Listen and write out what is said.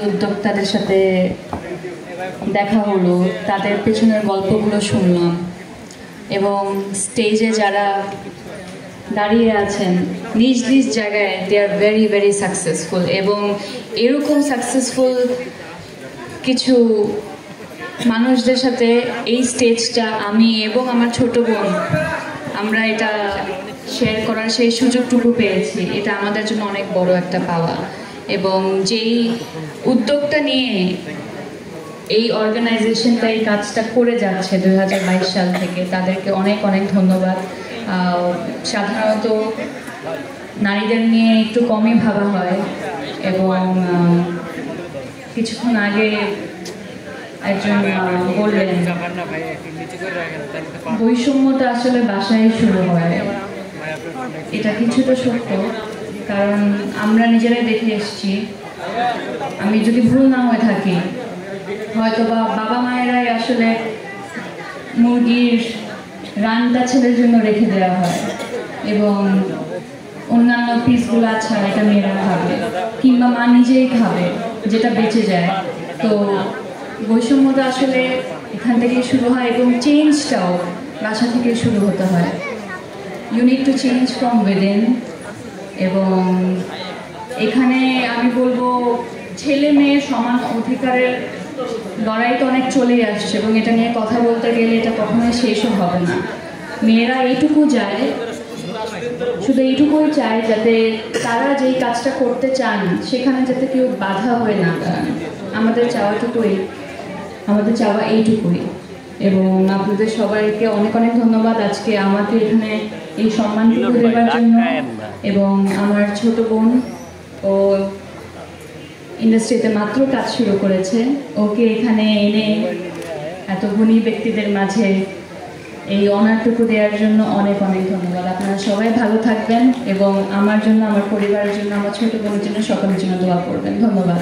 উদ্যোক্তাদের সাথে দেখা হলো, তাদের পেছনের গল্পগুলো শুনলাম এবং স্টেজে যারা দাঁড়িয়ে আছেন নিজ নিজ জায়গায় দে আর ভেরি ভেরি সাকসেসফুল এবং এরকম সাকসেসফুল কিছু মানুষদের সাথে এই স্টেজটা আমি এবং আমার ছোট বোন আমরা এটা শেয়ার করার সেই সুযোগটুকু পেয়েছি। এটা আমাদের জন্য অনেক বড় একটা পাওয়া এবং যেই উদ্যোগটা নিয়ে এই অর্গানাইজেশনটা এই কাজটা করে যাচ্ছে 2022 সাল থেকে তাদেরকে অনেক অনেক ধন্যবাদ। সাধারণত নারীদের নিয়ে একটু কমই ভাবা হয় এবং কিছুক্ষণ আগে একজন বললেন বৈষম্যটা আসলে বাসায় শুরু হয়। এটা কিছুটা সত্য, কারণ আমরা নিজেরাই দেখে এসেছি। আমি যদি ভুল না হয়ে থাকি হয়তো বা বাবা মায়েরাই আসলে মুরগির রানটা ছেলের জন্য রেখে দেওয়া হয় এবং অন্যান্য পিসগুলো আচ্ছা এটা মেয়েরা খাবে কিংবা মা নিজেই খাবে যেটা বেঁচে যায়। তো বৈষম্যটা আসলে এখান থেকে শুরু হয় এবং চেঞ্জটাও বাসা থেকে শুরু হতে হয়। You need to change from within. এবং এখানে আমি বলবো ছেলে মেয়ে সমান অধিকারের লড়াই তো অনেক চলেই আসছে এবং এটা নিয়ে কথা বলতে গেলে এটা কখনোই শেষও হবে না। মেয়েরা এইটুকু যায়, শুধু এইটুকুই চায় যাতে তারা যেই কাজটা করতে চান সেখানে যাতে কেউ বাধা হয়ে না দাঁড়ান। আমাদের চাওয়া এইটুকুই। এবং আপনাদের সবাইকে অনেক অনেক ধন্যবাদ আজকে আমাকে এখানে এই সম্মানটুকু দেওয়ার জন্য। এবং আমার ছোট বোন ও ইন্ডাস্ট্রিতে মাত্র কাজ শুরু করেছে, ওকে এখানে এনে এত গুণী ব্যক্তিদের মাঝে এই অনারটুকু দেওয়ার জন্য অনেক অনেক ধন্যবাদ। আপনারা সবাই ভালো থাকবেন এবং আমার জন্য, আমার পরিবারের জন্য, আমার ছোট বোনের জন্য, সকলের জন্য দোয়া করবেন। ধন্যবাদ।